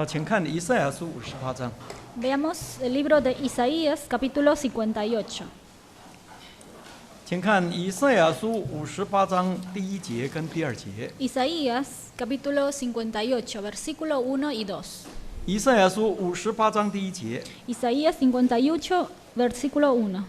请看以赛亚书58章。 Veamos el libro de Isaías, capítulo 58. 请看以赛亚书58章第1节跟第2节。 Isaías, capítulo 58, versículo 1 y 2. 以赛亚书58章第1节， Isaías 58, versículo 1.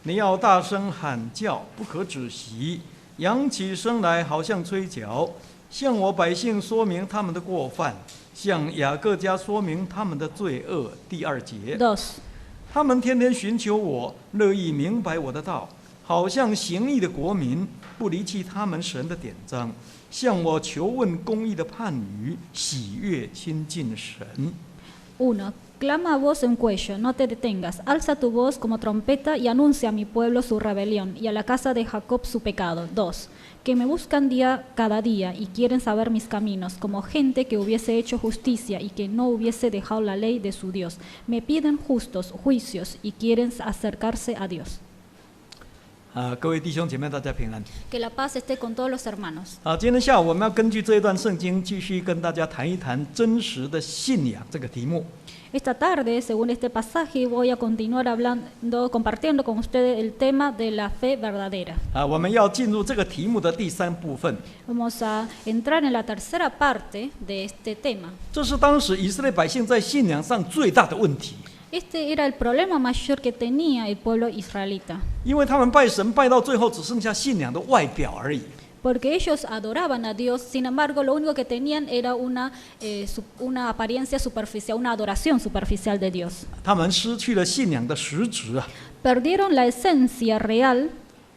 你要大声喊叫，不可止息，扬起声来，好像吹角，向我百姓说明他们的过犯，向雅各家说明他们的罪恶。第2节， 2. 他们天天寻求我，乐意明白我的道，好像行义的国民，不离弃他们神的典章，向我求问公义的判语，喜悦亲近神。 1. Clama a voz en cuello, no te detengas, alza tu voz como trompeta y anuncia a mi pueblo su rebelión y a la casa de Jacob su pecado. 2. Que me buscan cada día y quieren saber mis caminos, como gente que hubiese hecho justicia y que no hubiese dejado la ley de su Dios. Me piden justos juicios y quieren acercarse a Dios. 各位弟兄姐妹，大家平安。 Que la paz esté con todos los hermanos. 今天下午我们要根据这一段圣经，继续跟大家谈一谈真实的信仰这个题目。 Esta tarde, según este pasaje, voy a continuar compartiendo con ustedes el tema de la fe verdadera. 我们要进入这个题目的第3部分。 Vamos a entrar en la tercera parte de este tema. 这是当时以色列百姓在信仰上最大的问题， Este era el problema mayor que tenía el pueblo israelita, 因为他们拜神拜到最后只剩下信仰的外表而已。 porque ellos adoraban a Dios, sin embargo, lo único que tenían era una apariencia superficial, una adoración superficial de Dios. 他们失去了信仰的实质啊， Perdieron la esencia real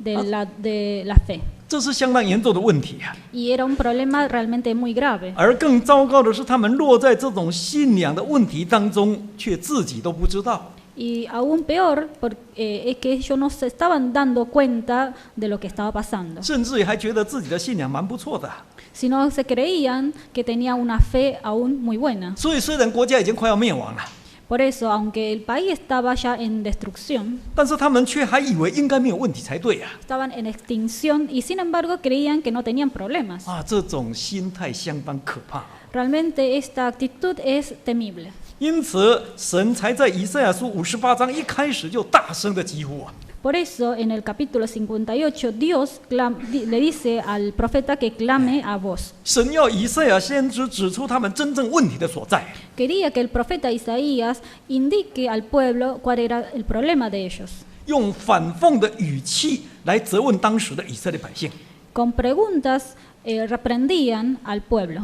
de la fe. 这是相当严重的问题啊。 Y era un problema realmente muy grave. 而更糟糕的是，他们落在这种信仰的问题当中，却自己都不知道。 Y aún peor, es que ellos no se estaban dando cuenta de lo que estaba pasando, 甚至于还觉得自己的信仰蛮不错的。 sino se creían que tenían una fe aún muy buena. 所以，虽然国家已经快要灭亡了， Por eso, aunque el país estaba ya en destrucción, 但是他们却还以为应该没有问题才对啊！ estaban en extinción y sin embargo creían que no tenían problemas. 这种心态相当可怕。 Realmente esta actitud es temible. 因此，神才在以赛亚书58章一开始就大声的疾呼啊！ Por eso, en el capítulo 58, Dios le dice al profeta que clame a voz. 神要以赛亚先知指出他们真正问题的所在。 Quería que el profeta Isaías indique al pueblo cuál era el problema de ellos. 用反讽的语气来责问当时的以色列百姓。 Con preguntas reprendían al pueblo,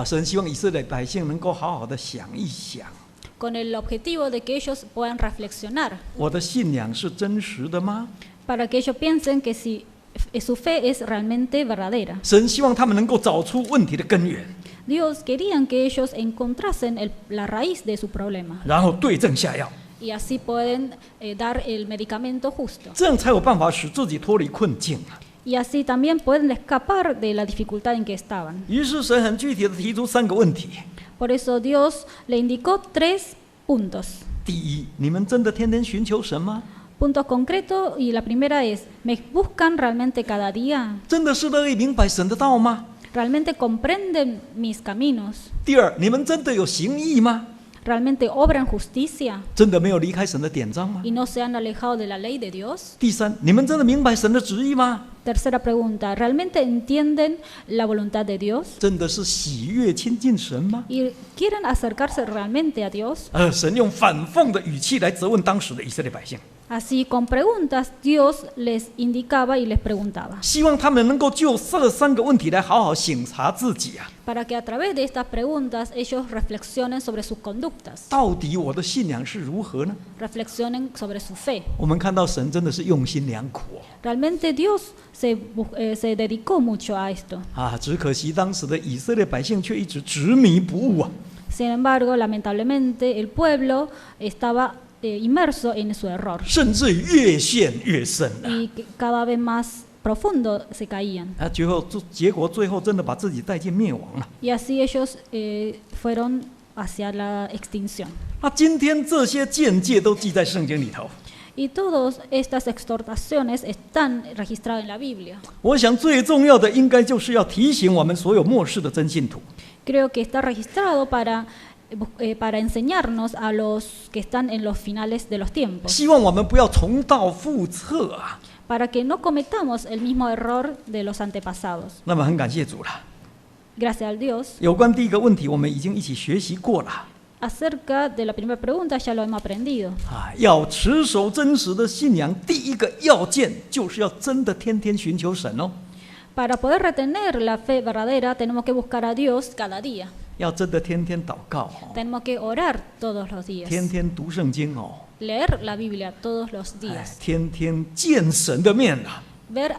神希望以色列百姓能够好好的想一想， con el objetivo de que ellos puedan reflexionar, 我的信仰是真实的吗？ para que ellos piensen que si su fe es realmente verdadera. 神希望他们能够找出问题的根源， Dios querían que ellos encontrasen la raíz de su problema 然后对症下药， y así pueden dar el medicamento justo. 这样才有办法使自己脱离困境啊！ Y así también pueden escapar de la dificultad en que estaban. 于是神很具体的提出3个问题。 Por eso Dios le indicó 3 puntos. 第一，你们真的天天寻求神吗？ Puntos concretos y la primera es, ¿me buscan realmente cada día? 真的是乐意明白神的道吗？ ¿Realmente comprenden mis caminos? 第二，你们真的有行义吗？ ¿Realmente obran justicia 真的没有离开神的典章吗？ y no se han alejado de la ley de Dios? 第三，你们真的明白神的旨意吗？ Tercera pregunta, ¿realmente entienden la voluntad de Dios? 真的是喜悦亲近神吗？ ¿Y quieren acercarse realmente a Dios? 神用反讽的语气来责问当时的以色列百姓， Así, con preguntas, Dios les indicaba y les preguntaba, 希望他们能够就这3个问题来好好省察自己啊！ para que a través de estas preguntas ellos reflexionen sobre sus conductas, 到底我的信仰是如何呢？ reflexionen sobre su fe. 我们看到神真的是用心良苦 Realmente Dios se dedicó mucho a esto. 只可惜当时的以色列百姓却一直执迷不悟啊！ Sin embargo, lamentablemente, el pueblo estaba inmerso en su error 甚至于越陷越深啊！ y cada vez más profundo se caían. 结果最后真的把自己带进灭亡了。 Y así ellos fueron hacia la extinción. 今天这些见解都记在圣经里头。 Y todas estas exhortaciones están registradas en la Biblia. 我想最重要的应该就是要提醒我们所有末世的真信徒， Creo que está registrado para para enseñarnos a los que están en los finales de los tiempos, 希望我们不要重蹈覆辙啊。 para que no cometamos el mismo error de los antepasados. 那么很感谢主了。 Gracias al Dios. 有关第一个问题，我们已经一起学习过了 Acerca de la primera pregunta ya lo hemos aprendido. 啊。要持守真实的信仰，第一个要件就是要真的天天寻求神哦， Para poder retener la fe verdadera tenemos que buscar a Dios cada día. 要真的天天祷告哦， Tenemos que orar todos los días. 天天读圣经哦， Leer la Biblia todos los 哎 días. 天天见神的面啊， Ver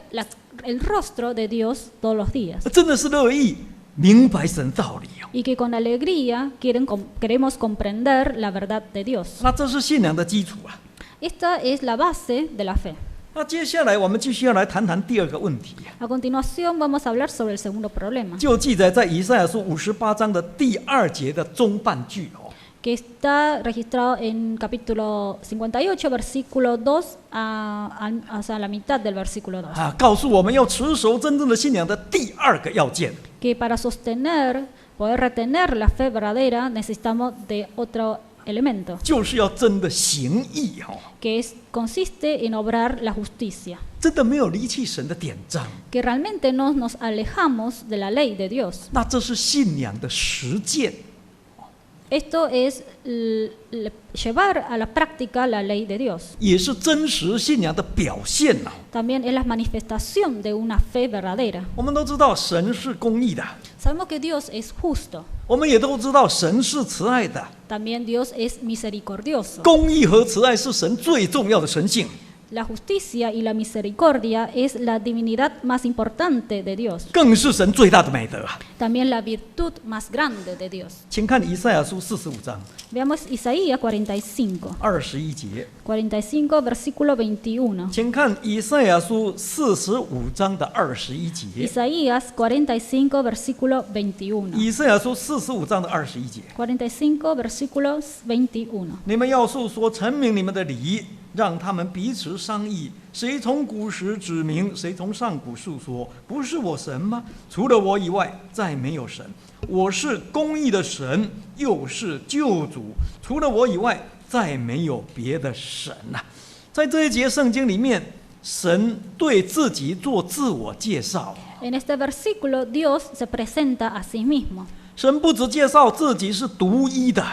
el rostro de Dios todos los días. 真的是乐意明白神道理哦。 Y que con alegría queremos comprender la verdad de Dios. 那这是信仰的基础啊。 Esta es la base de la fe. 那接下来我们继续要来谈谈第二个问题， A continuación vamos a hablar sobre el segundo problema, 就记载在以赛亚书58章的第2节的中半句哦。 que está registrado en capítulo 58, versículo 2, o sea, la mitad del versículo 2. 啊，告诉我们要持守真正的信仰的第2个要件， Que para poder retener la fe verdadera, necesitamos de otro elemento, 就是要真的行义哦， que consiste en obrar la justicia. 真的没有离弃神的典章， Que realmente no nos alejamos de la ley de Dios. 那这是信仰的实践， Esto es llevar a la práctica la ley de Dios. 也是真实信仰的表现呐、 También es la manifestación de una fe verdadera. 我们都知道神是公义的， Sabemos que Dios es justo. 我们也都知道神是慈爱的， También Dios es misericordioso. 公义和慈爱是神最重要的神性。 La justicia y la misericordia es la divinidad más importante de Dios. 更是神最大的美德啊！ También la virtud más grande de Dios. 请看以赛亚书45章 Veamos Isaías 45. 21节， 45, versículo 21. 请看以赛亚书45章的21节， Isaías 45, versículo 21. 以赛亚书45章的21节， 45, versículo 21. 你们要述说陈明你们的理，让他们彼此商议，谁从古时指明，谁从上古述说，不是我神吗？除了我以外，再没有神。我是公义的神，又是救主，除了我以外，再没有别的神呐、在这一节圣经里面，神对自己做自我介绍。 En este versículo Dios se presenta a sí mismo. 神不只介绍自己是独一的，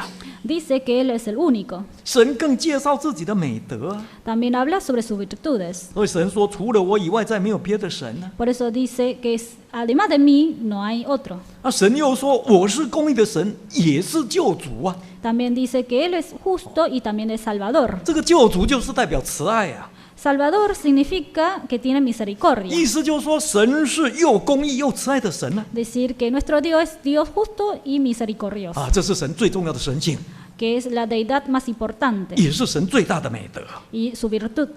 Dice que Él es el único. 神更介绍自己的美德啊。 También habla sobre sus virtudes. 所以神说，除了我以外，再没有别的神呢、 Por eso dice que además de mí no hay otro. 那神又说，我是公义的神，也是救主啊。 También dice que Él es justo y también es Salvador. 这个救主就是代表慈爱啊， Salvador significa que tiene misericordia. 意思就是说，神是又公义又慈爱的神呢、 Decir que nuestro Dios es Dios justo y misericordioso. 啊。这是神最重要的神性， Que es la deidad más importante 也是神最大的美德。 y su virtud.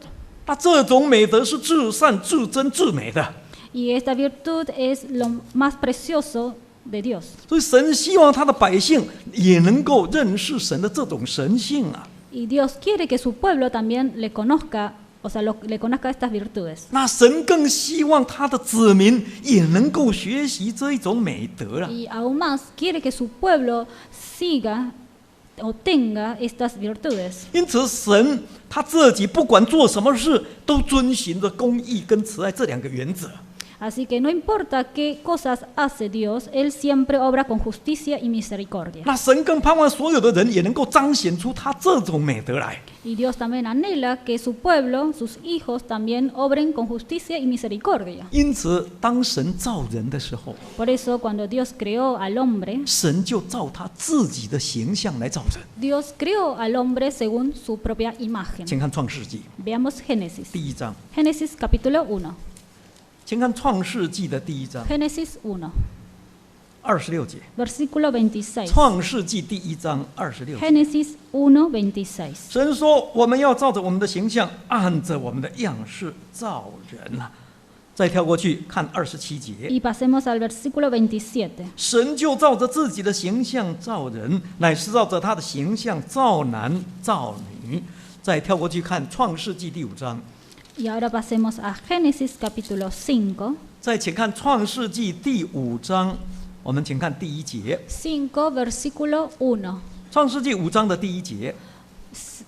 那这种美德是至善、至真、至美的， Y esta virtud es lo más precioso de Dios. 所以神希望他的百姓也能够认识神的这种神性啊。 Y Dios quiere que su pueblo también le conozca, o sea, le conozca estas virtudes. 那神更希望他的子民也能够学习这一种美德啊。 Y aún más quiere que su pueblo siga o tenga estas virtudes. 因此，神他自己不管做什么事，都遵循着公义跟慈爱这两个原则。 Así que no importa qué cosas hace Dios, Él siempre obra con justicia y misericordia. 那神更盼望所有的人也能够彰显出他这种美德来。 Y Dios también anhela que su pueblo, sus hijos, también obren con justicia y misericordia. 因此，当神造人的时候， Por eso, cuando Dios creó al hombre, 神就照他自己的形象来造人。 Dios creó al hombre según su propia imagen. 请看创世纪 Veamos Génesis. 第1章， Génesis capítulo 1. 请看创世纪的第1章 Génesis 1, 26节。 versículo 26. 创世纪第1章26节。 Génesis 1:26. 神说：“我们要照着我们的形象，按着我们的样式造人啊。”再跳过去看27节， Y pasemos al versículo 27. 神就照着自己的形象造人，乃是照着他的形象造男造女。再跳过去看创世纪第5章， Y ahora pasemos a Génesis capítulo 5. 再请看创世纪第5章，我们请看第1节。 5, versículo 1. 创世纪5章的第1节，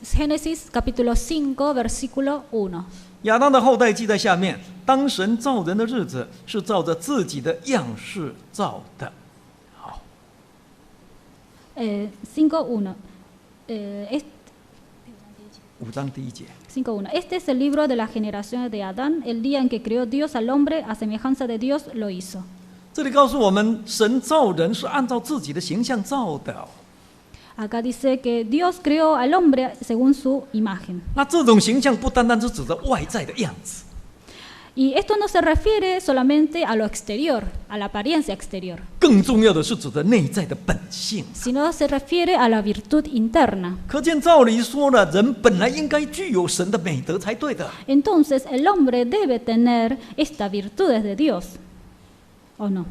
Génesis capítulo 5, versículo 1. 亚当的后代记在下面。当神造人的日子，是照着自己的样式造的。好， 5.1. 5章第1节。 5.1. Este es el libro de las generaciones de Adán, el día en que creó Dios al hombre, a semejanza de Dios lo hizo. 这里告诉我们，神造人是按照自己的形象造的。 Acá dice que Dios creó al hombre según su imagen. 那这种形象不单单是指着外在的样子， Y esto no se refiere solamente a lo exterior, a la apariencia exterior, 更重要的是指着内在的本性。 sino se refiere a la virtud interna. 可见照理说了，人本来应该具有神的美德才对的。 Entonces el hombre debe tener estas virtudes de Dios, ¿o no?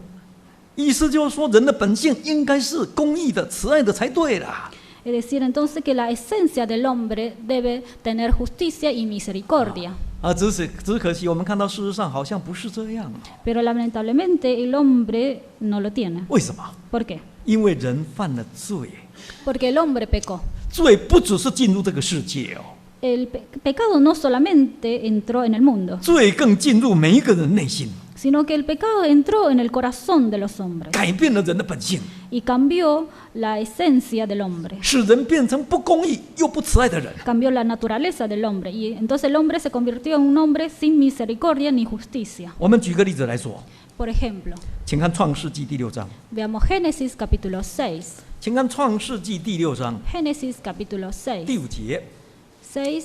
意思就是说，人的本性应该是公义的、慈爱的才对啦。 Es decir, entonces que la esencia del hombre debe tener justicia y misericordia. 只可惜我们看到事实上好像不是这样。 Pero lamentablemente el hombre no lo tiene. 为什么？ ¿Por qué? 因为人犯了罪， Porque el hombre pecó. 罪不只是进入这个世界哦， El pecado no solamente entró en el mundo, 罪更进入每一个人内心， sino que el pecado entró en el corazón de los hombres 改变了人的本性， y cambió la esencia del hombre, 使人变成不公义又不慈爱的人。 cambió la naturaleza del hombre. Y entonces el hombre se convirtió en un hombre sin misericordia ni justicia. 我们举个例子来说， Por ejemplo, 请看创世纪第6章， veamos Génesis capítulo 6. 请看创世纪第6章 Génesis capítulo 第 6, 5节， 6,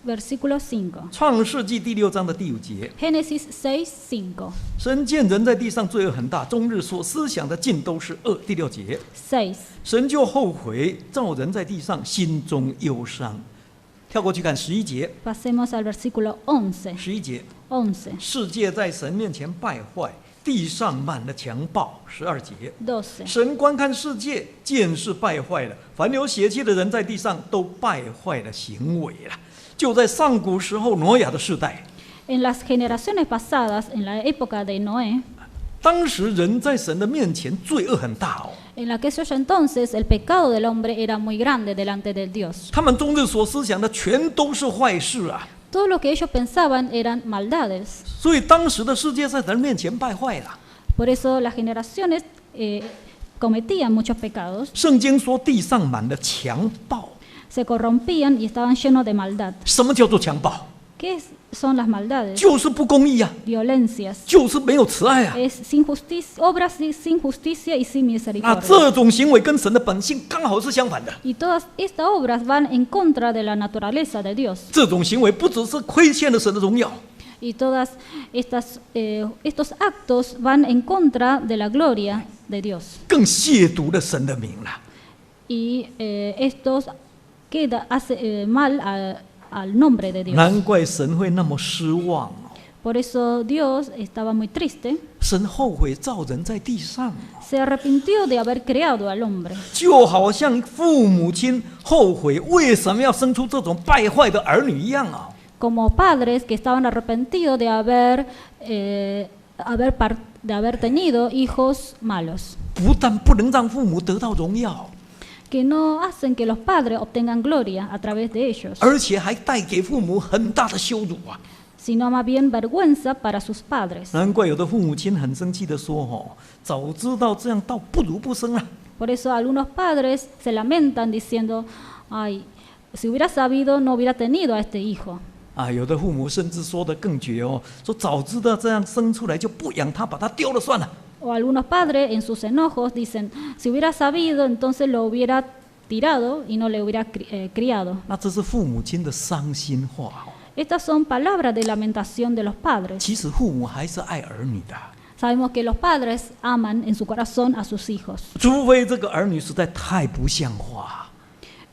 versículo 5. 创世纪第6章的第5节。 Génesis 6, 5. 神见人在地上罪恶很大，终日所思想的尽都是恶。第6节， 6. 神就后悔造人在地上，心中忧伤。跳过去看11节， Pasemos al versículo 11. 11节， 11. 世界在神面前败坏，地上满了强暴。12节， 12. 神观看世界，见是败坏了，凡有血气的人在地上都败坏了行为了。就在上古时候挪亚的世代， En las generaciones pasadas, en la época de Noé, 当时人在神的面前罪恶很大哦， en aquellos entonces el pecado del hombre era muy grande delante de Dios. 他们终日所思想的全都是坏事啊。 Todo lo que ellos pensaban eran maldades. 所以当时的世界在神面前败坏了。 Por eso las generaciones cometían muchos pecados, 圣经说地上满了强暴。 se corrompían y estaban llenos de maldad. 什么叫做强暴？ ¿Qué son las maldades? 就是不公义啊， Violencias. 就是没有慈爱啊。 Es sin justicia, obras sin justicia y sin 那 misericordia. 这种行为跟神的本性刚好是相反的。 Y todas estas obras van en contra de la naturaleza de Dios. 这种行为不只是亏欠了神的荣耀， Y todas estos actos van en contra de la gloria de Dios. 更亵渎了神的名了。 Y estos hace mal al nombre de Dios. 难怪神会那么失望哦。 Por eso Dios estaba muy triste. 神后悔造人在地上， Se arrepintió de haber creado al hombre. 就好像父母亲后悔为什么要生出这种败坏的儿女一样啊。 Como padres que estaban arrepentidos de haber tenido hijos malos. 不但不能让父母得到荣耀， Que no hacen que los padres obtengan gloria a través de ellos, 而且还带给父母很大的羞辱啊！ sino más bien vergüenza para sus padres. 难怪有的父母亲很生气的说：“哦，早知道这样，倒不如不生啊。 Por eso algunos padres se lamentan diciendo, ay, si hubiera sabido no hubiera tenido a este hijo. ”啊，有的父母甚至说得更绝哦，说早知道这样生出来就不养他，把他丢了算了。 O algunos padres en sus enojos dicen, si hubiera sabido entonces lo hubiera tirado y no le hubiera criado. 那这是父母亲的伤心话哦。 Estas son palabras de lamentación de los padres. 其实父母还是爱儿女的， Sabemos que los padres aman en su corazón a sus hijos, 除非这个儿女实在太不像话，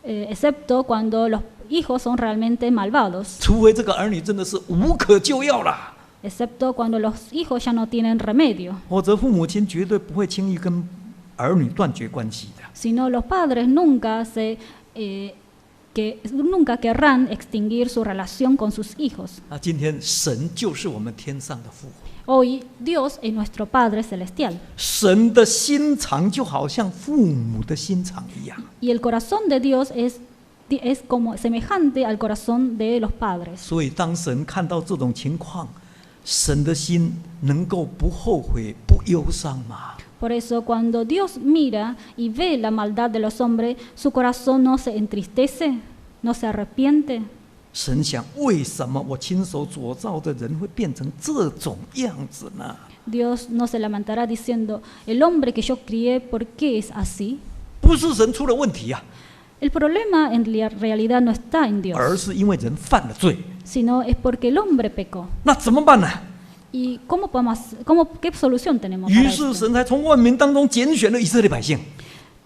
excepto cuando los hijos son realmente malvados, 除非这个儿女真的是无可救药了。 excepto cuando los hijos ya no tienen remedio. 否则父母亲绝对不会轻易跟儿女断绝关系的。 Sino los padres nunca que nunca querrán extinguir su relación con sus hijos. 今天神就是我们天上的父， Hoy Dios es nuestro Padre Celestial 神的心肠就好像父母的心肠一样。 y el corazón de Dios es como semejante al corazón de los padres. 所以当神看到这种情况，神的心能够不后悔、不忧伤吗？ Por eso cuando Dios mira y ve la maldad de los hombres, su corazón no se entristece, no se arrepiente. 神想，为什么我亲手所造的人会变成这种样子呢？ Dios no se lamentará diciendo, el hombre que yo crié, ¿por qué es así? 不是神出了问题啊， El problema en realidad no está en 而 Dios, 是因为人犯了罪。 sino es porque el hombre pecó. 那怎么办呢？ ¿Y qué solución tenemos 于 para 是 esto? 神才从万民当中拣选了以色列百姓，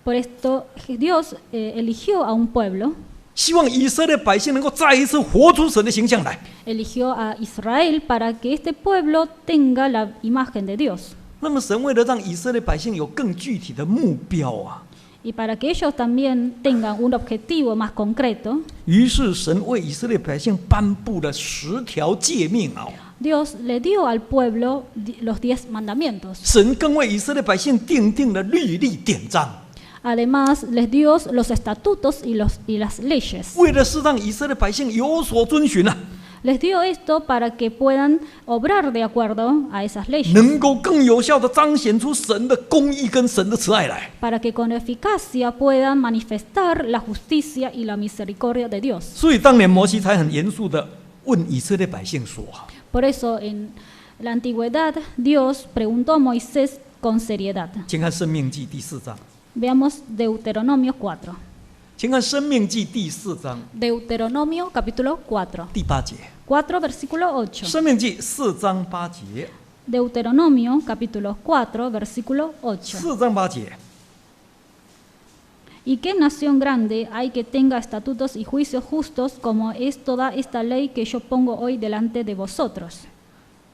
Por esto Dios eligió a un pueblo, 希望以色列百姓能够再一次活出神的形象来。 eligió a Israel para que este pueblo tenga la imagen de Dios. 那么神为了让以色列百姓有更具体的目标啊， Y para que ellos también tengan un objetivo más concreto, 于是神为以色列百姓颁布了10条诫命啊。 Dios le dio al pueblo los 10 mandamientos. 神更为以色列百姓定定了律例典章， Además, les dio los estatutos y las leyes. 为的是让以色列百姓有所遵循啊， Les dio esto para que puedan obrar de acuerdo a esas leyes, 能够更有效的彰显出神的公义跟神的慈爱来。 para que con eficacia puedan manifestar la justicia y la misericordia de Dios. 所以当年摩西才很严肃的问以色列百姓说： Por eso, en la antigüedad, Dios preguntó a Moisés con seriedad. 请看《申命记》第4章， Veamos Deuteronomio 4. 请看《申命记》第4章 Deuteronomio capítulo 4. 第8节， 4 versículo 《 8. 申命记》4章8节， Deuteronomio capítulo 4 versículo 8. 4章8节。 ¿Y qué nación grande hay que tenga estatutos y juicios justos como es toda esta ley que yo pongo hoy delante de vosotros?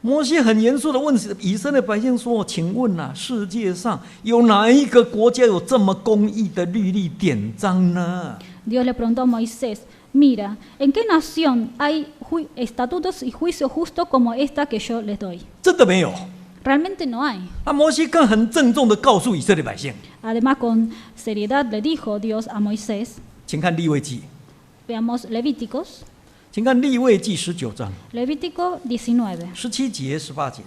摩西很严肃的问以色列百姓说：“请问啊，世界上有哪一个国家有这么公义的律例典章呢？” Dios le preguntó a Moisés, mira, ¿en qué nación hay estatutos y juicios justos como esta que yo les doy? 真的没有。 Realmente no hay. 那摩西更很郑重的告诉以色列百姓， Además, con seriedad le dijo Dios a Moisés, 请看利未记， veamos Levíticos, 请看利未记19章 Levítico 19, 17节、18节。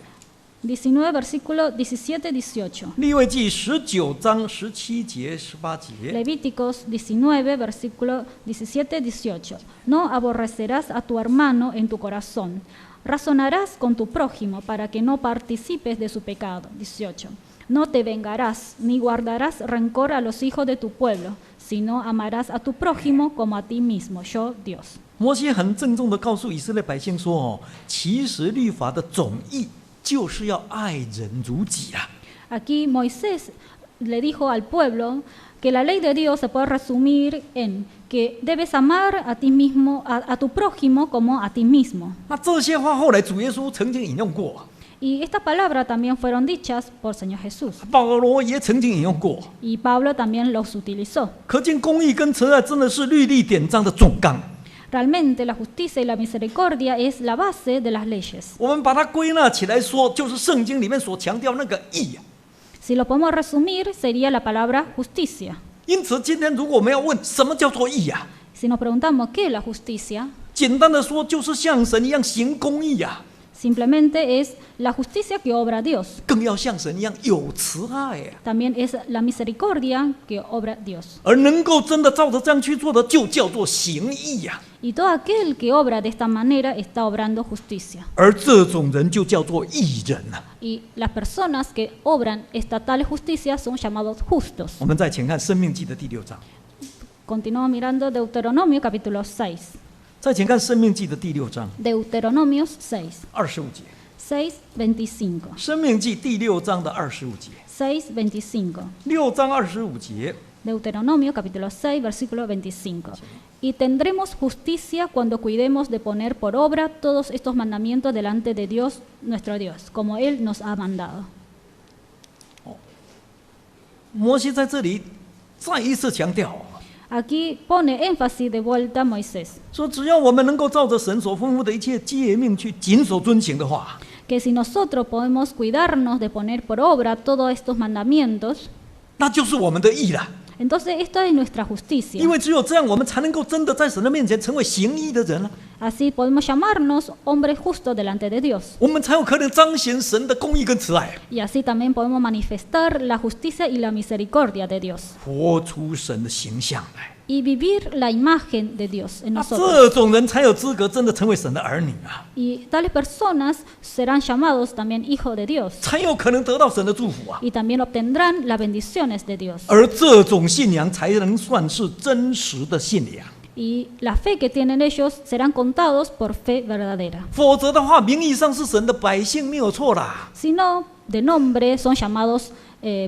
19 versículo 17, 18. 利未记19章17节、18节。 Levíticos 19, versículo 17, 18. No aborrecerás a tu hermano en tu corazón. Razonarás con tu prójimo para que no participes de su pecado. 18. No te vengarás, ni guardarás rencor a los hijos de tu pueblo, sino amarás a tu prójimo como a ti mismo, yo Dios. 摩西很郑重的告诉以色列百姓说：“哦，其实律法的总意就是要爱人如己啊。” Aquí Moisés le dijo al pueblo que la ley de Dios se puede resumir en que debes amar a ti mismo, a tu prójimo como a ti mismo. 那这些话后来主耶稣曾经引用过， Y esta palabra también fueron dichas por Señor Jesús. 保罗也曾经引用过。 Y Pablo también los utilizó. 可见公义跟慈爱真的是律例典章的总纲。 Realmente la justicia y la misericordia es la base de las leyes. 我们把它归纳起来说，就是圣经里面所强调那个义啊。 Si lo podemos resumir, sería la palabra justicia. 因此，今天如果我们要问什么叫做义啊， Si nos preguntamos qué es la justicia, 简单的说，就是像神一样行公义啊， simplemente es la justicia que obra Dios. 更要像神一样有慈爱啊。 También es la misericordia que obra Dios. 而能够真的照着这样去做的，就叫做行义呀、 Y todo aquel que obra de esta manera está obrando justicia. 而这种人就叫做义人啊。 Y las personas que obran esta tal justicia son llamados justos. 我们再请看《生命记》的第6章， Continúo mirando Deuteronomio capítulo 6. 再请看《生命记》的第6章 Deuteronomios 6. 25节， 6:25. 《生命记》第6章的25节， 6:25. 6章25节， Deuteronomio capítulo 6, versículo 25. Y tendremos justicia cuando cuidemos de poner por obra todos estos mandamientos delante de Dios, nuestro Dios, como Él nos ha mandado. 摩西在这里再一次强调， Aquí pone énfasis de vuelta a Moisés, 说只要我们能够照着神所吩咐的一切诫命去谨守遵行的话， que si nosotros podemos cuidarnos de poner por obra todos estos mandamientos, 那就是我们的义了。 entonces esto es nuestra justicia. 因为只有这样，我们才能够真的在神的面前成为行义的人了。 Así podemos llamarnos hombres justos delante de Dios. 我们才有可能彰显神的公义跟慈爱， Y así también podemos manifestar la justicia y la misericordia de Dios. 活出神的形象来。 Y vivir la imagen de Dios en 那 nosotros. 这种人才有资格真的成为神的儿女啊， Y tales personas serán llamados también hijos de Dios. 才有可能得到神的祝福啊。 Y también obtendrán las bendiciones de Dios. 而这种信仰才能算是真实的信仰， Y la fe que tienen ellos serán contados por fe verdadera. 否则的话，名义上是神的百姓没有错啦， Si no, de nombre son llamados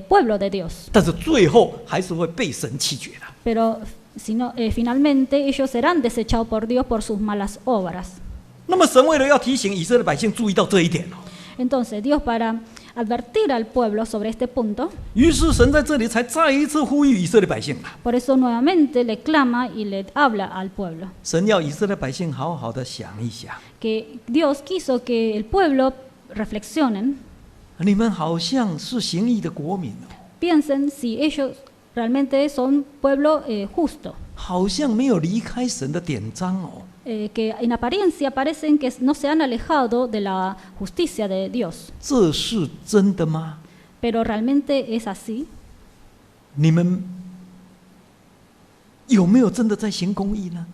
pueblo de Dios. 但是最后还是会被神弃绝的。 Pero si no, finalmente ellos serán desechados por Dios por sus malas obras. 那么神为了要提醒以色列百姓注意到这一点哦， Entonces Dios, para advertir al pueblo sobre este punto, 于是神在这里才再一次呼吁以色列百姓啊， por eso nuevamente le clama y le habla al pueblo. 神要以色列百姓好好的想一想， Que Dios quiso que el pueblo reflexionen, 你们好像是行义的国民哦， piensen si ellos realmente son pueblo justo. 好像没有离开神的典章哦。 Que en apariencia parecen que no se han alejado de la justicia de Dios. 这是真的吗？ Pero realmente es así. 你们有没有真的在行公义呢？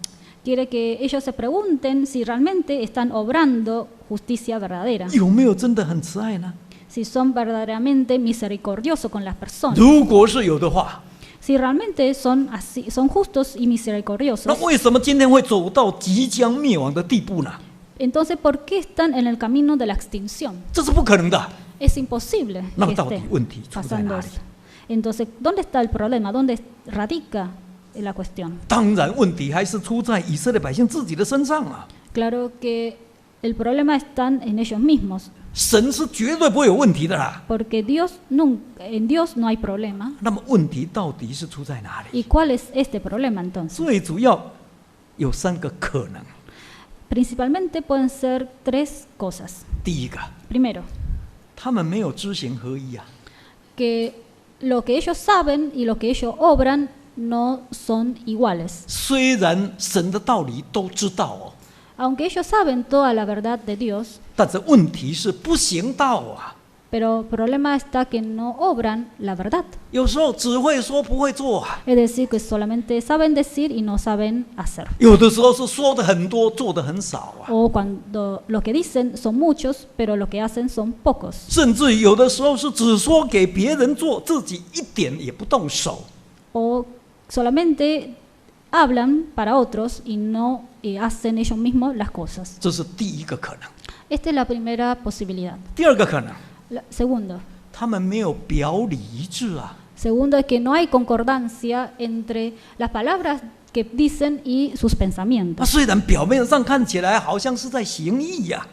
Quiere que ellos se pregunten si realmente están obrando justicia verdadera, 有没有真的很慈爱呢？ si son verdaderamente misericordiosos con las personas. 如果是有的话， Si realmente son así, son justos y misericordiosos, 那为什么今天会走到即将灭亡的地步呢？ entonces ¿por qué están en el camino de la extinción? 这是不可能的。 Es imposible 那 que 么到底 esté 问题出在 pasando 哪里？ esto. Entonces, ¿dónde está el problema? ¿Dónde radica la cuestión? 当然，问题还是出在以色列百姓自己的身上啊。 Claro que el problema está en ellos mismos, 神是绝对不会有问题的啦。 porque en Dios no hay problema. 那么问题到底是出在哪里？ ¿Y cuál es este problema entonces? 最主要有3个可能。 Principalmente pueden ser 3 cosas. 第一个， Primero, 他们没有知行合一啊。 que lo que ellos saben y lo que ellos obran no son iguales. 虽然神的道理都知道哦， Aunque ellos saben toda la verdad de Dios, 但是问题是不行道啊。 pero el problema está que no obran la verdad. 有时候只会说不会做啊， Es decir, que solamente saben decir y no saben hacer. 有的时候是说的很多，做的很少啊， O cuando lo que dicen son muchos, pero lo que hacen son pocos. 甚至有的时候是只说给别人做，自己一点也不动手。 O solamente hablan para otros y no hacen ellos mismos las cosas. 这是第一个可能。 Esta es la primera posibilidad. 第二个可能， Segundo, 他们没有表里一致啊。 segundo es que no hay concordancia entre las palabras que dicen y sus 那 pensamientos. 虽然表面上看起来好像是在行义呀、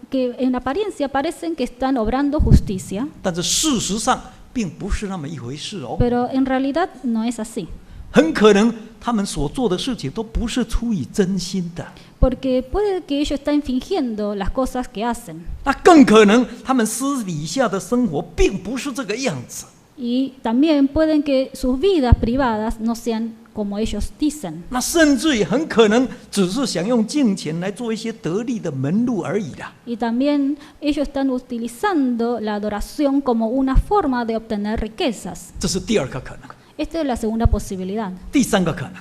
Que en apariencia parecen que están obrando justicia, 但是事实上并不是那么一回事哦。 pero en realidad no es así. 很可能他们所做的事情都不是出于真心的， Porque puede que ellos estén fingiendo las cosas que hacen. 那更可能他们私底下的生活并不是这个样子。 Y también pueden que sus vidas privadas no sean como ellos dicen. 那甚至也很可能只是想用金钱来做一些得利的门路而已啦。 Y también ellos están utilizando la adoración como una forma de obtener riquezas. 这是第二个可能。 Esta es la segunda posibilidad. 第三个可能，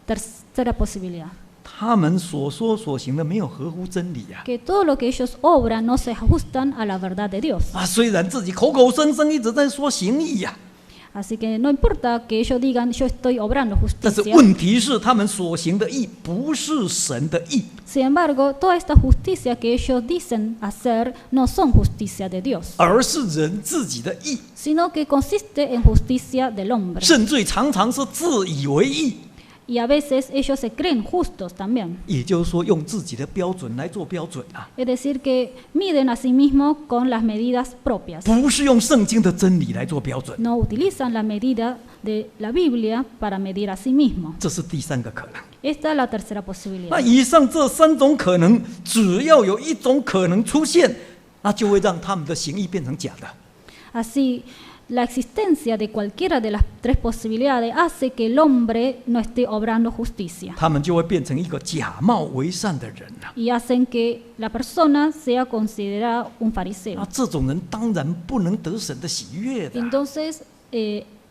Tercera posibilidad. 他们所说所行的没有合乎真理呀、 Que todo lo que ellos obran no se ajustan a la verdad de Dios. 虽然自己口口声声一直在说行义呀、 Así que no importa que ellos digan yo estoy obrando 但是 justicia. 问题是他们所行的义不是神的义。 Sin embargo, toda esta justicia que ellos dicen hacer no son justicia de Dios, 而是人自己的义， sino que consiste en justicia del hombre. 甚至常常是自以为义。Y a veces ellos se creen justos también. 也就是说，用自己的标准来做标准啊， Es decir, que miden a sí mismos con las medidas propias. 不是用圣经的真理来做标准。 No utilizan la medida de la Biblia para medir a sí mismos. 这是第三个可能。 Esta es la tercera 那 posibilidad. 以上这三种可能，只要有一种可能出现，那就会让他们的行义变成假的。 Así, la existencia de cualquiera de las tres posibilidades hace que el hombre no esté obrando justicia 他们就会变成一个假冒为善的人了。 y hacen que la persona sea considerada un fariseo. 那这种人当然不能得神的喜悦的。 Entonces,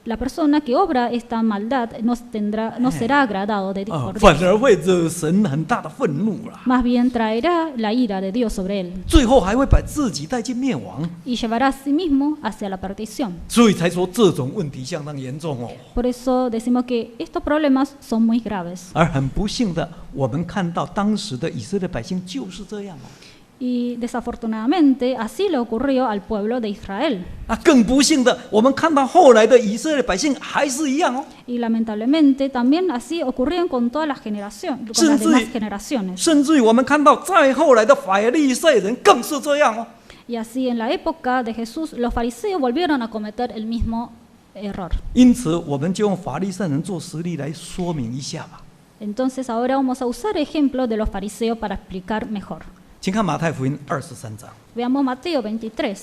la persona que obra esta maldad no será agradado de por 反 Dios. 而会惹神很大的愤怒了， Más bien traerá la ira de Dios sobre él 最后还会把自己带进灭亡。 y llevará a sí mismo hacia la perdición. 所以才说这种问题相当严重哦。 Por eso decimos que estos problemas son muy graves. 而很不幸的，我们看到当时的以色列百姓就是这样哦。 Y desafortunadamente así le ocurrió al pueblo de Israel. 更不幸的，我们看到后来的以色列百姓还是一样哦。 Y lamentablemente también así ocurrían con todas las generaciones, con las demás generaciones. 甚至于我们看到再后来的法利赛人更是这样哦。 Y así en la época de Jesús los fariseos volvieron a cometer el mismo error. 因此，我们就用法利赛人做实例来说明一下吧。 Entonces ahora vamos a usar ejemplos de los fariseos para explicar mejor. 请看马太福音23章。 Veamos Mateo 23.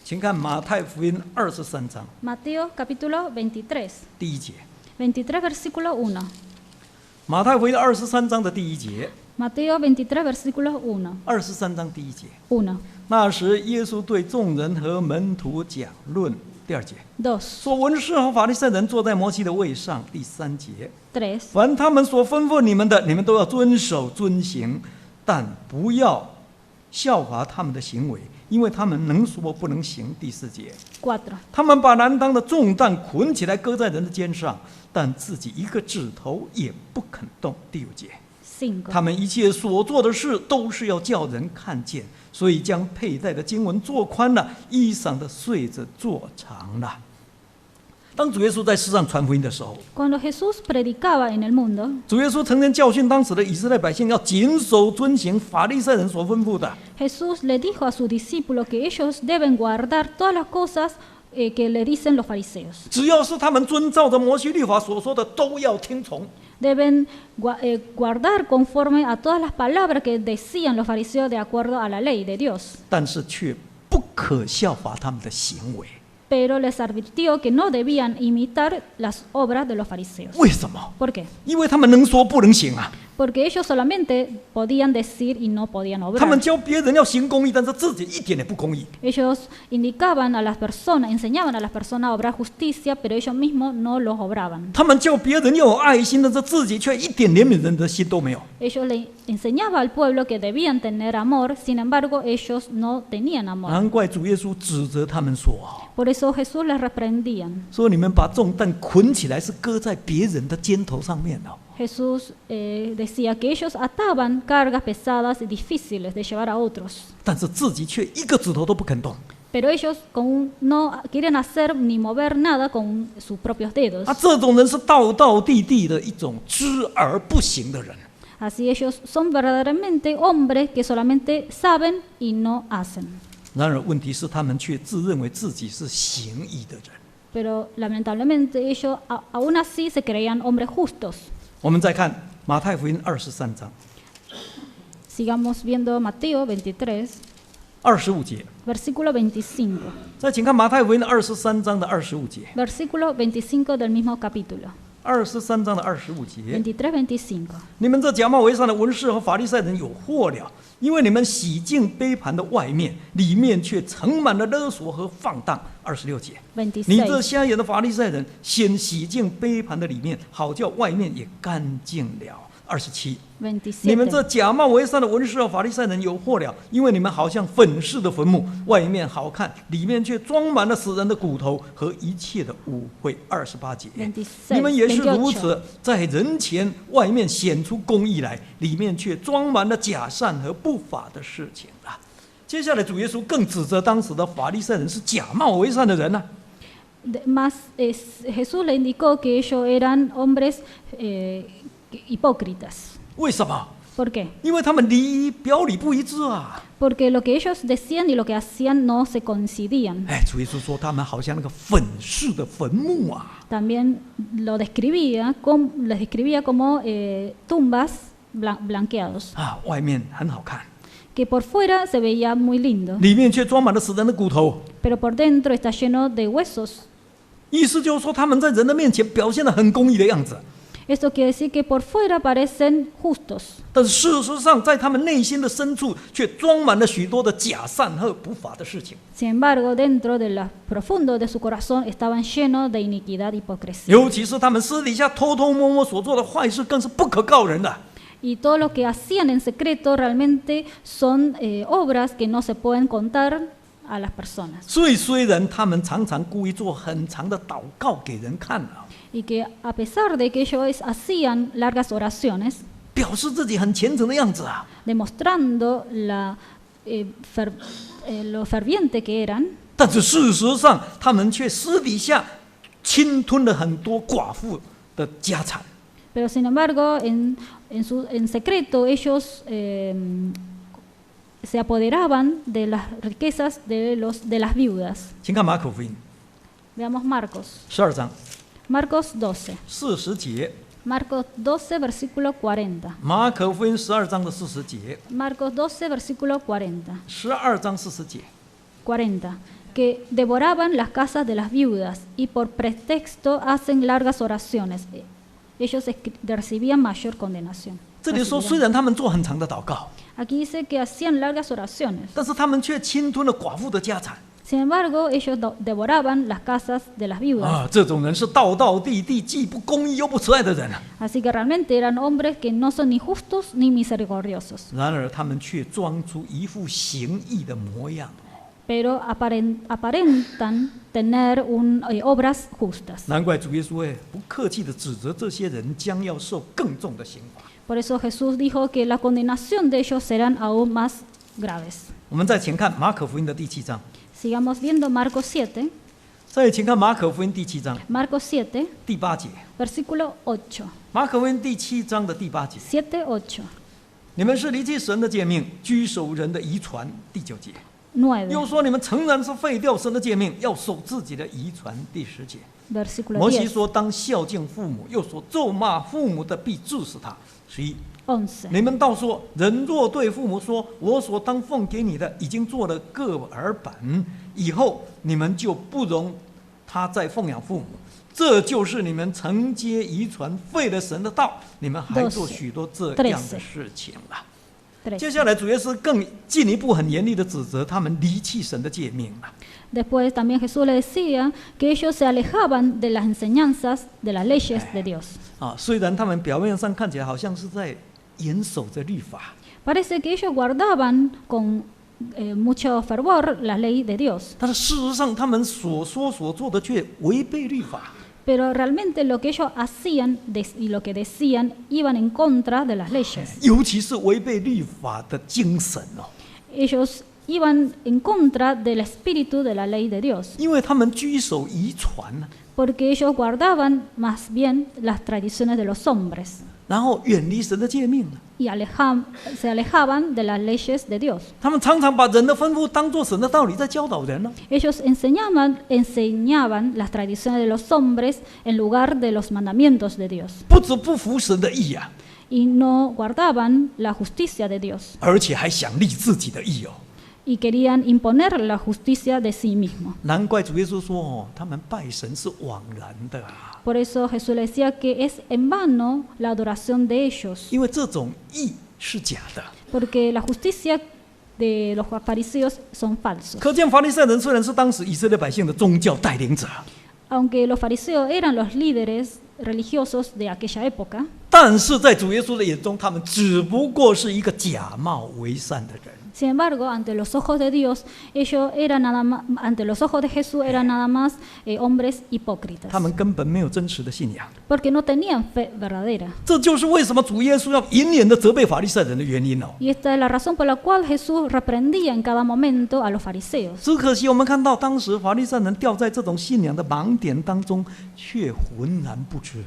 请看马太福音23章 Mateo capítulo 23. 第1节。 23 versículo 1. 马太福音23章的第1节。 Mateo 23 versículo 1. 23章第1节。 1. 那时，耶稣对众人和门徒讲论。第2节。 2. 说文士和法利赛人坐在摩西的位上。第3节。 3. 凡他们所吩咐你们的，你们都要遵守遵行，但不要效法他们的行为，因为他们能说不能行。第4节。 4. 他们把难当的重担捆起来搁在人的肩上，但自己一个指头也不肯动。第5节。 5. 他们一切所做的事都是要叫人看见，所以将佩戴的经文做宽了，衣裳的穗子做长了。当主耶稣在世上传福音的时候， Cuando Jesús predicaba en el mundo, 主耶稣曾经教训当时的以色列百姓要谨守遵行法利赛人所吩咐的。 Jesús le dijo a sus discípulos que ellos deben guardar todas las cosas que le dicen los fariseos. 只要是他们遵照着摩西律法所说的，都要听从。 Deben guardar conforme a todas las palabras que decían los fariseos de acuerdo a la ley de Dios. 但是却不可效法他们的行为。 Pero les advirtió que no debían imitar las obras de los fariseos. 为什么？ ¿Por qué? 因为他们能说不能行啊。 Porque ellos solamente podían decir y no podían 他们 obrar. 教别人要行公义，但是自己一点也不公义。 Ellos indicaban a las personas, enseñaban a las personas a obrar justicia, pero ellos mismos no los obraban. 他们叫别人要有爱心，但是自己却一点怜悯人的心都没有。 Ellos le enseñaban al pueblo que debían tener amor, sin embargo ellos no tenían amor. 难怪主耶稣指责他们说：“ Por eso Jesús les reprendía. 说你们把重担捆起来，是搁在别人的肩头上面哦。 Jesús decía que ellos ataban cargas pesadas y difíciles de llevar a otros, 但是自己却一个指头都不肯动。 pero ellos no quieren hacer ni mover nada con sus propios dedos. 这种人是道道地地的一种知而不行的人。 Así ellos son verdaderamente hombres que solamente saben y no hacen. 然而问题是，他们却自认为自己是行义的人。 Pero lamentablemente ellos aún así se creían hombres justos. 我们再看马太福音23章 Sigamos viendo Mateo 23, 25节。 versículo 25. 再请看马太福音23章的25节。 Versículo 25 del mismo capítulo. 23章的25节。 23, 25. 你们这假冒为善的文士和法利赛人有祸了，因为你们洗净杯盘的外面，里面却盛满了勒索和放荡。26节。你这26. 瞎眼的法利赛人，先洗净杯盘的里面，好叫外面也干净了。27。你们这27. 假冒为善的文士和法利赛人有祸了，因为你们好像粉饰的坟墓，外面好看，里面却装满了死人的骨头和一切的污秽。28节。 26, 你们也是如28. 此，在人前外面显出公义来，里面却装满了假善和不法的事情啊。接下来主耶稣更指责当时的法利赛人是假冒为善的人啊。Jesús le indicó que ellos eran hombres hipócritas. 为什么？ ¿Por qué? 因为他们表里不一致啊！ Porque lo que ellos decían y lo que hacían no se coincidían. 哎，主耶稣说他们好像那个粉饰的坟墓啊！ También les describía como tumbas blanqueados, 啊，外面很好看， que por fuera se veía muy lindo, 里面却装满了死人的骨头。 pero por dentro está lleno de huesos. 意思就是说，他们在人的面前表现得很公义的样子， Esto quiere decir que por fuera parecen justos, 但是事实上，在他们内心的深处却装满了许多的假善和不法的事情。 sin embargo, dentro de lo profundo de su corazón estaban llenos de iniquidad y hipocresía. 尤其是他们私底下偷偷摸摸所做的坏事，更是不可告人的。 Y todo lo que hacían en secreto realmente son obras que no se pueden contar a las personas. 所以，虽然他们常常故意做很长的祷告给人看啊， Y que a pesar de que ellos hacían largas oraciones, 表示自己很虔诚的样子啊， demostrando lo ferviente que eran, 但是事实上，他们却私底下侵吞了很多寡妇的家产。 pero sin embargo, en secreto ellos se apoderaban de las riquezas de las viudas. 请看马可福音 Veamos Marcos. 12章 Marcos 12. 40节， Marcos 12, versículo 40. 马可福音12章的40节， Marcos 12, versículo 40. 12章40节。 40. Que devoraban las casas de las viudas y por pretexto hacen largas oraciones. Ellos recibían mayor condenación. 这里说，虽然他们做很长的祷告， Aquí dice que hacían largas oraciones. 但是他们却侵吞了寡妇的家产。 Sin embargo, ellos devoraban las casas de las viudas. 啊，这种人是道道地地，既不公义又不慈爱的人啊。 Así que realmente eran hombres que no son ni justos ni misericordiosos, 然而他们却装出一副行义的模样。 pero aparentan tener obras justas. 难怪主耶稣不客气地指责这些人将要受更重的刑罚。 Por eso Jesús dijo que la condenación de ellos serán aún más graves. 我们再请看马可福音的第7章， Sigamos viendo Marcos 7. 再请看马可福音第7章 Marcos 7, 第8节。 versículo 8. 马可福音第7章的第8节， 7, 8, 你们是离弃神的诫命，居守人的遗传。第9节，又 9, 说你们诚然是废掉神的诫命，要守自己的遗传。第10节， versículo 摩西 10, 说当孝敬父母，又说咒骂父母的必治死他。11， 11. 你们倒说，人若对父母说，我所当奉给你的已经做了个耳本，以后你们就不容他再奉养父母，这就是你们承接遗传，废了神的道，你们还做许多这样的事情了。接下来主耶稣更进一步很严厉的指责他们离弃神的诫命了。 Después también Jesús le decía que ellos se alejaban de las enseñanzas de las leyes de Dios. 啊，虽然他们表面上看起来好像是在严守着律法， Parece que ellos guardaban con mucho fervor la ley de Dios, 但是事实上他们所说所做的却违背律法。 pero realmente lo que ellos hacían y lo que decían iban en contra de las leyes. 尤其是违背律法的精神哦， Ellos iban en contra del espíritu de la ley de Dios, 因为他们居守遗传呢， porque ellos guardaban más bien las tradiciones de los hombres 然后远离神的诫命呢。 y se alejaban de las leyes de Dios. 他们常常把人的吩咐当作神的道理在教导人呢。 Ellos enseñaban las tradiciones de los hombres en lugar de los mandamientos de Dios 不止不服神的意啊， y no guardaban la justicia de Dios 而且还想立自己的意哦。 y querían imponer la justicia de sí mismo. 难怪主耶稣说哦，他们拜神是枉然的啊， Por eso Jesús le decía que es en vano la adoración de ellos, 因为这种义是假的。 porque la justicia de los fariseos son falsos. 可见法利赛人虽然是当时以色列百姓的宗教带领者， Aunque los fariseos eran los líderes religiosos de aquella época, 但是在主耶稣的眼中，他们只不过是一个假冒为善的人。Sin embargo, ante los ojos de Dios, ellos eran nada más, ante los ojos de Jesús eran nada más hombres hipócritas, 他们根本没有真实的信仰。 porque no tenían fe verdadera. 这就是为什么主耶稣要严严的责备法利赛人的原因哦。 Y esta es la razón por la cual Jesús reprendía en cada momento a los fariseos. 只可惜我们看到当时法利赛人掉在这种信仰的盲点当中，却浑然不知。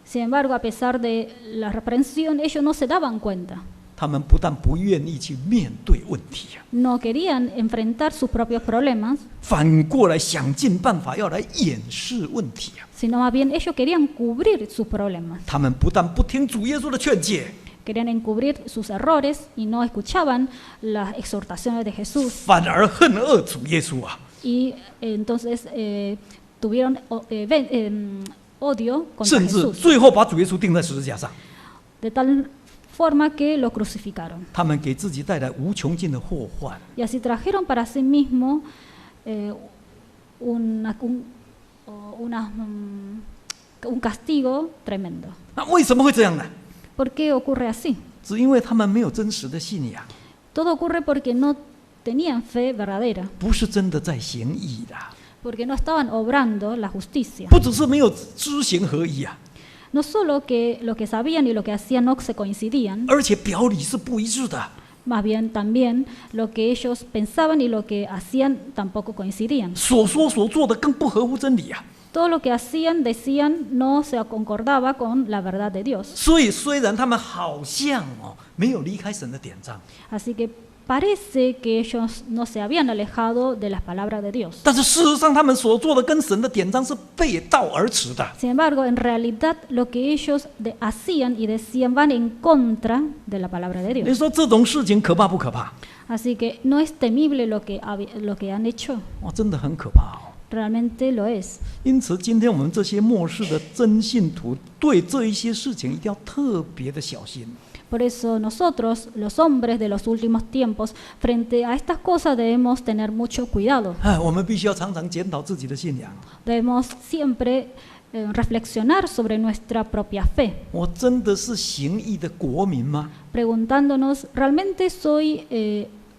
Sin embargo, a pesar de la reprensión, ellos no se daban cuenta. 他们不但不愿意去面对问题啊， No querían enfrentar sus propios problemas, 反过来想尽办法要来掩饰问题啊。 sino más bien ellos querían cubrir sus problemas. 他们不但不听主耶稣的劝诫， Querían encubrir sus errores y no escuchaban las exhortaciones de Jesús. 反而恨恶主耶稣啊。 Y entonces tuvieron odio contra 甚至 Jesús, 最后把主耶稣钉在十字架上。 de tal forma que lo crucificaron. 他们给自己带来无穷尽的祸患。 Y así trajeron para sí mismos un castigo tremendo. 那为什么会这样呢？ ¿Por qué ocurre así? 只因为他们没有真实的信仰， Todo ocurre porque no tenían fe verdadera, 不是真的在行义的， porque no estaban obrando la justicia. 不只是没有知行合一啊， No solo que lo que sabían y lo que hacían no se coincidían, 而且表里是不一致的。 más bien también lo que ellos pensaban y lo que hacían tampoco coincidían. 所说所做的更不合乎真理啊。 Todo lo que hacían, decían, no se concordaba con la verdad de Dios. 所以虽然他们好像没有离开神的典章， Así que parece que ellos no se habían alejado de las palabras de Dios. 但是事实上他们所做的跟神的典章是背道而驰的。 Sin embargo, en realidad lo que ellos hacían y decían van en contra de la palabra de 你 Dios. 说这种事情可怕不可怕？ Así que no es temible lo que han hecho, 哇，真的很可怕哦。 realmente lo es. 因此，今天我们这些末世的真信徒，对这一些事情一定要特别的小心。 Por eso nosotros, los hombres de los últimos tiempos, frente a estas cosas debemos tener mucho cuidado. 我们必须要常常检讨自己的信仰。 Debemos siempre reflexionar sobre nuestra propia fe, 我真的是行义的国民吗？ preguntándonos, ¿realmente soy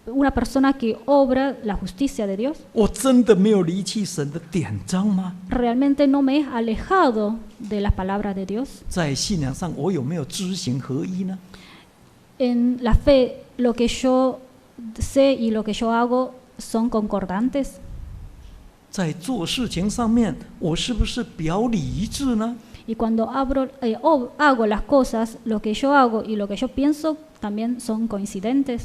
una persona que obra la justicia de Dios? 我真的没有离弃神的典章吗？ ¿Realmente no me he alejado de las palabras de Dios? 在信仰上，我有没有知行合一呢？ En la fe, lo que yo sé y lo que yo hago son concordantes. 在做事情上面，我是不是表里一致呢？ Y cuando hago las cosas, lo que yo hago y lo que yo pienso también son coincidentes.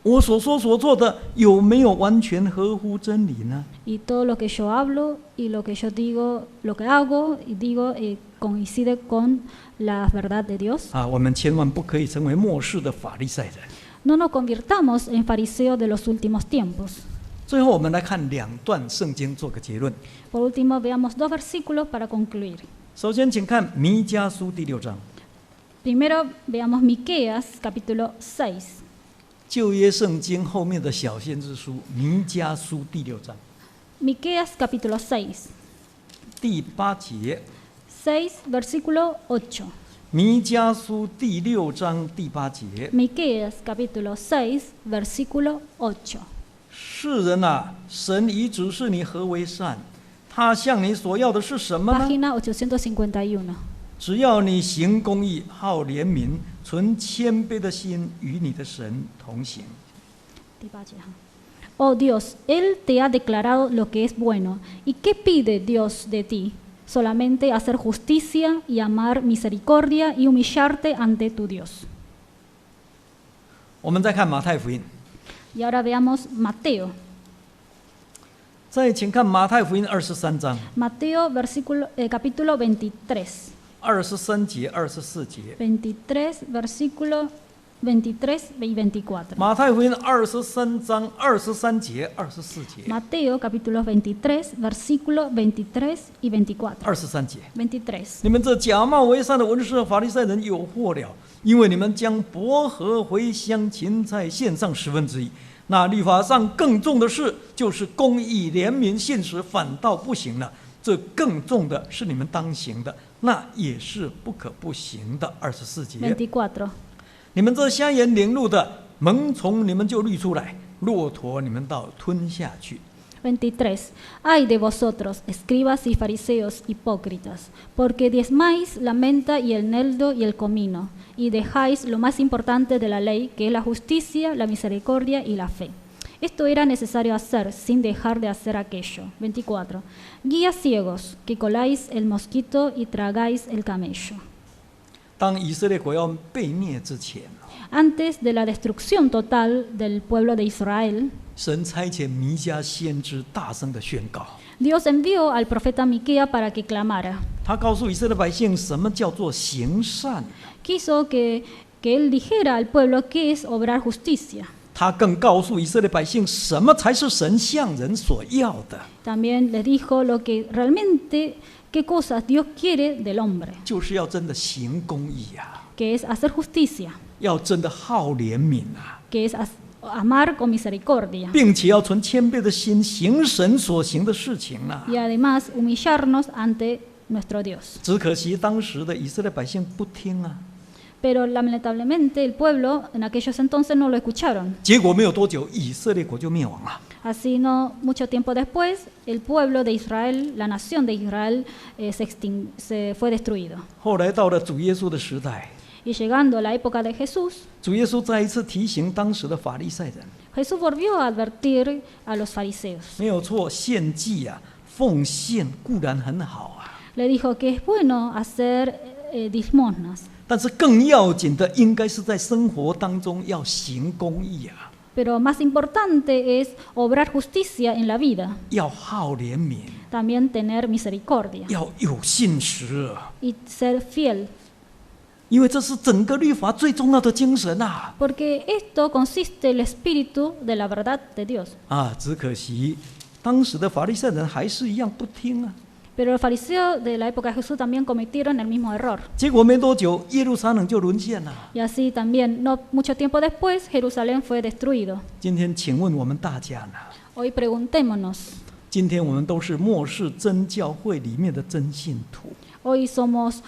我所说所做的有没有完全合乎真理呢？ Y todo lo que yo hablo y lo que yo digo, lo que hago y digo coincide con la verdad de Dios. 我们千万不可以成为末世的法利赛人。 No nos convirtamos en fariseos de los últimos tiempos. 最后，我们来看两段圣经做个结论。 Por último, veamos 2 versículos para concluir. 首先，请看弥迦书第6章。 Primero, veamos Miqueas, capítulo 6. 旧约圣经后面的小先知书弥迦书第6章 Miqueas, capítulo 6. 第8节。 6, versículo 8. 弥迦书第6章第8节。 Miqueas, capítulo 6, versículo 8. 世人啊，神已指示你何为善，他向你所要的是什么呢？ Página 851. 只要你行公义，好怜悯，存谦卑的心，与你的神同行。 Oh Dios, Él te ha declarado lo que es bueno. ¿Y qué pide Dios de ti? Solamente hacer justicia y amar misericordia y humillarte ante tu Dios. 我们再看马太福音， Y ahora veamos Mateo. 再请看马太福音23章 Mateo, capítulo 23. 23节、24节。 23, versículo 23 y 24. 马太福音23章23节、24节。 Mateo, capítulo 23, versículo 23 y 24. 23节。 23. 你们这假冒为善的文士和法利赛人有祸了，因为你们将薄荷、茴香、芹菜献上1/10。那律法上更重的事，就是公义、怜悯、信实，反倒不行了。这更重的是你们当行的，那也是不可不行的。24节。 24. 你们这瞎眼领路的，猛从你们就滤出来，骆驼你们倒吞下去。23. Ay de vosotros, escribas y fariseos hipócritas, porque diezmáis la menta y el eneldo y el comino, y dejáis lo más importante de la ley, que es la justicia, la misericordia y la fe. Esto era necesario hacer, sin dejar de hacer aquello. 24. Guías ciegos, que coláis el mosquito y tragáis el camello. 当以色列国要被灭之前， Antes de la destrucción total del pueblo de Israel, 神差遣弥迦先知大声的宣告， Dios envió al profeta Miquea para que clamara. 他告诉以色列百姓什么叫做行善， Quiso que él dijera al pueblo qué es obrar justicia. 他更告诉以色列百姓什么才是神向人所要的， También les dijo lo que realmente, qué cosas Dios quiere del hombre, 就是要真的行公义啊， que es hacer justicia, 要真的好怜悯啊， que es amar con misericordia 并且要存谦卑的心行神所行的事情啊。 y además humillarnos ante nuestro Dios. 只可惜当时的以色列百姓不听啊， Pero lamentablemente el pueblo en aquellos entonces no lo escucharon. 结果没有多久，以色列国就灭亡了。 Así no mucho tiempo después, el pueblo de Israel, la nación de Israel, se fue destruido. 后来到了主耶稣的时代， Y llegando a la época de Jesús, 主耶稣再一次提醒当时的法利赛人， Jesús volvió a advertir a los fariseos. 没有错，献祭啊，奉献固然很好啊， Le dijo que es bueno hacer limosnas, 但是更要紧的应该是在生活当中要行公义啊， pero más importante es obrar justicia en la vida, 要好怜悯， también tener misericordia 要有信实， y ser fiel, 因为这是整个律法最重要的精神啊！ porque esto consiste el espíritu de la verdad de Dios. 啊，只可惜当时的法利赛人还是一样不听啊。 Pero los fariseos de la época de Jesús también cometieron el mismo error. 结果没多久，耶路撒冷就沦陷了。 Y así también, no mucho tiempo después, Jerusalén fue destruido. 今天，请问我们大家呢？ Hoy preguntémonos, 今天我们都是末世真教会里面的真信徒。 hoy somos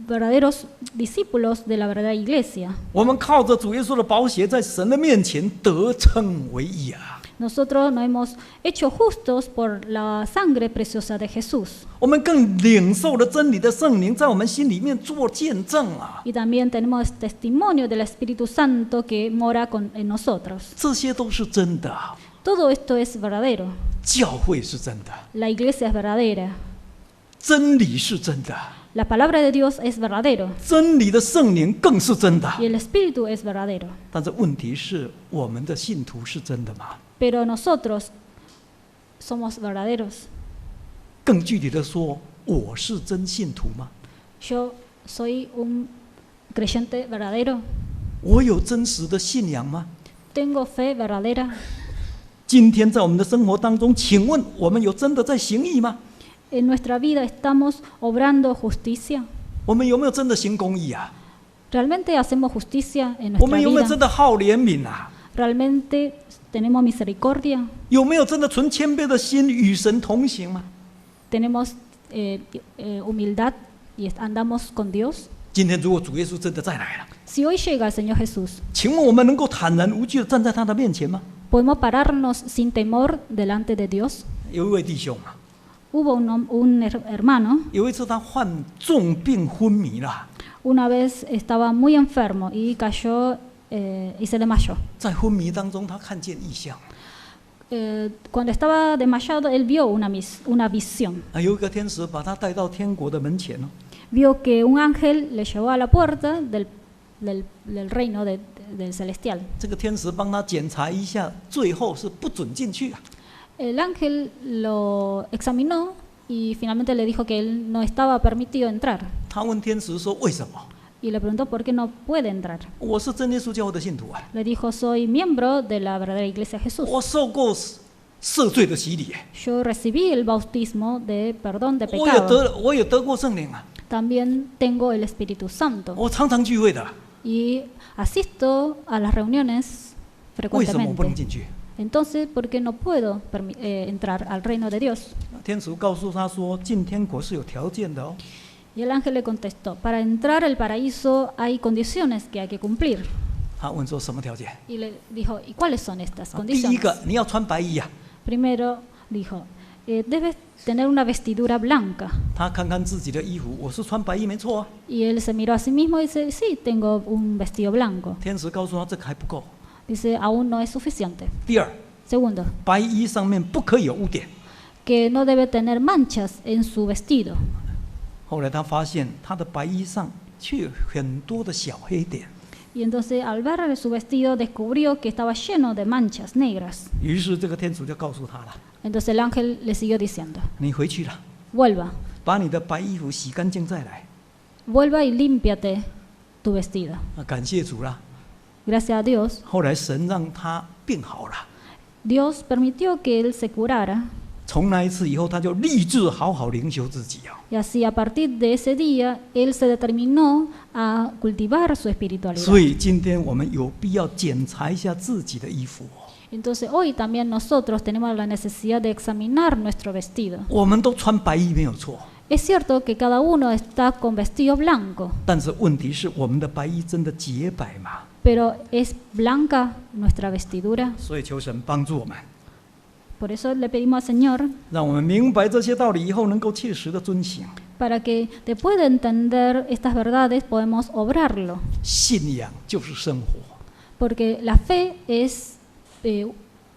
verdaderos discípulos de la verdadera iglesia. 我们靠着主耶稣的宝血，在神的面前得称为义啊！ Nosotros nos hemos hecho justos por la sangre preciosa de Jesús. 我们更领受了真理的圣灵，在我们心里面做见证啊！ Y también tenemos testimonio del Espíritu Santo que mora en nosotros. 这些都是真的， Todo esto es verdadero. 教会是真的， La iglesia es verdadera. 真理是真的， La palabra de Dios es verdadero. 真理的圣灵更是真的。 Y el Espíritu es verdadero. 但是问题是，我们的信徒是真的吗？ Pero nosotros somos verdaderos. 更具体的说，我是真信徒吗？ Yo soy un creyente verdadero. 我有真实的信仰吗？ Tengo fe verdadera. 今天在我们的生活当中，请问我们有真的在行义吗？ En nuestra vida estamos obrando justicia. 我们有没有真的行公义啊？ ¿Realmente hacemos justicia en 我 nuestra 们有没有真 vida? 的好怜悯啊？ ¿Realmente tenemos misericordia? 有没有真的存谦卑的心与神同行吗？ ¿Tenemos humildad y andamos con Dios? 今天如果主耶稣真的再来了， Si hoy llega el Señor Jesús, 请问我们能够坦然无惧的站在他的面前吗？ ¿podemos pararnos sin temor delante de Dios? 有一位弟兄啊， Hubo un hermano, 有一次他患重病昏迷了， una vez estaba muy enfermo y cayó y se desmayó. 在昏迷当中，他看见异象， Cuando estaba desmayado, él vio una visión. 有一个天使把他带到天国的门前哦， Vio que un ángel le llevó a la puerta del reino del celestial. 这个天使帮他检查一下，最后是不准进去啊。 El ángel lo examinó y finalmente le dijo que él no estaba permitido entrar. 他问天使说：“为什么？ Y le preguntó por qué no puede entrar. 我是真耶稣教会的信徒啊， Le dijo, soy miembro de la verdadera iglesia de Jesús. 我受过赦罪的洗礼， Yo recibí el bautismo de perdón de 我也 pecado. 得过圣灵啊， También tengo el Espíritu Santo. 我常常聚会的， Y asisto a las reuniones 为什么我不能 frecuentemente. 进去？” Entonces, ¿por qué no puedo entrar al reino de Dios? 天使告诉他说：“进天国是有条件的哦。 Y el ángel le contestó, para entrar al paraíso hay condiciones que hay que cumplir. 他问说什么条件？ y le dijo, ¿y cuáles son estas 第一 condiciones? 个，你要穿白衣呀、 Primero dijo, debes tener una vestidura blanca. 他看看自己的衣服，我是穿白衣没错啊。 Y él se miró a sí mismo y dice, sí, tengo un vestido blanco. 天使告诉他，这个还不够。 Dice, aún no es suficiente. 第二， Segundo, 白衣上面不可以有污点。 que no debe tener manchas en su vestido. 后来他发现他的白衣上却有很多的小黑点， Y entonces al ver su vestido descubrió que estaba lleno de manchas negras. 于是这个天主就告诉他了： Entonces el ángel le siguió diciendo, 你回去了， vuelva, 把你的白衣服洗干净再来。 vuelva y límpiate tu vestido. 感谢主啦！ Gracias a Dios, 后来神让他病好了。 Dios permitió que él se curara. 从那一次以后，他就立志好好灵修自己啊。 Y así a partir de ese día, él se determinó a cultivar su espiritualidad. 所以今天我们有必要检查一下自己的衣服。 Entonces hoy también nosotros tenemos la necesidad de examinar nuestro vestido. 我们都穿白衣没有错， Es cierto que cada uno está con vestido blanco, 但是问题是我们的白衣真的洁白吗？ pero ¿es blanca nuestra vestidura? 所以求神帮助我们， Por eso le pedimos al Señor 让我们明白这些道理以后，能够切实的遵行。 para que después de entender estas verdades podemos obrarlo, 信仰就是生活， porque la fe es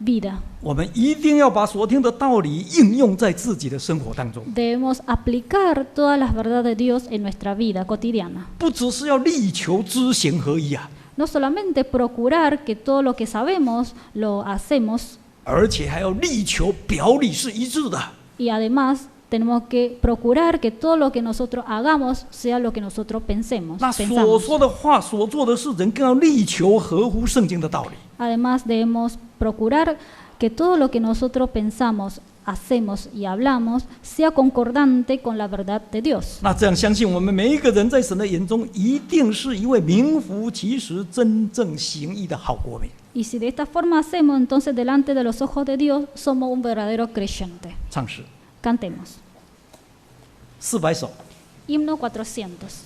vida. 我们一定要把所听的道理应用在自己的生活当中， Debemos aplicar todas las verdades de Dios en nuestra vida cotidiana. 不只是要力求知行合一啊， No solamente procurar que todo lo que sabemos lo hacemos, 而且还要力求表里是一致的。 y además tenemos que procurar que todo lo que nosotros hagamos sea lo que nosotros pensemos. 那所 pensamos. 说的话、所做的事，人更要力求合乎圣经的道理。 Además debemos procurar que todo lo que nosotros pensamos, hacemos y hablamos sea concordante con la verdad de Dios. 那这样，相信我们每一个人在神的眼中，一定是一位名副其实、真正行义的好国民。 Y si de esta forma hacemos, entonces delante de los ojos de Dios somos un verdadero creyente. 唱诗Cantemos. 400首。 Himno 400.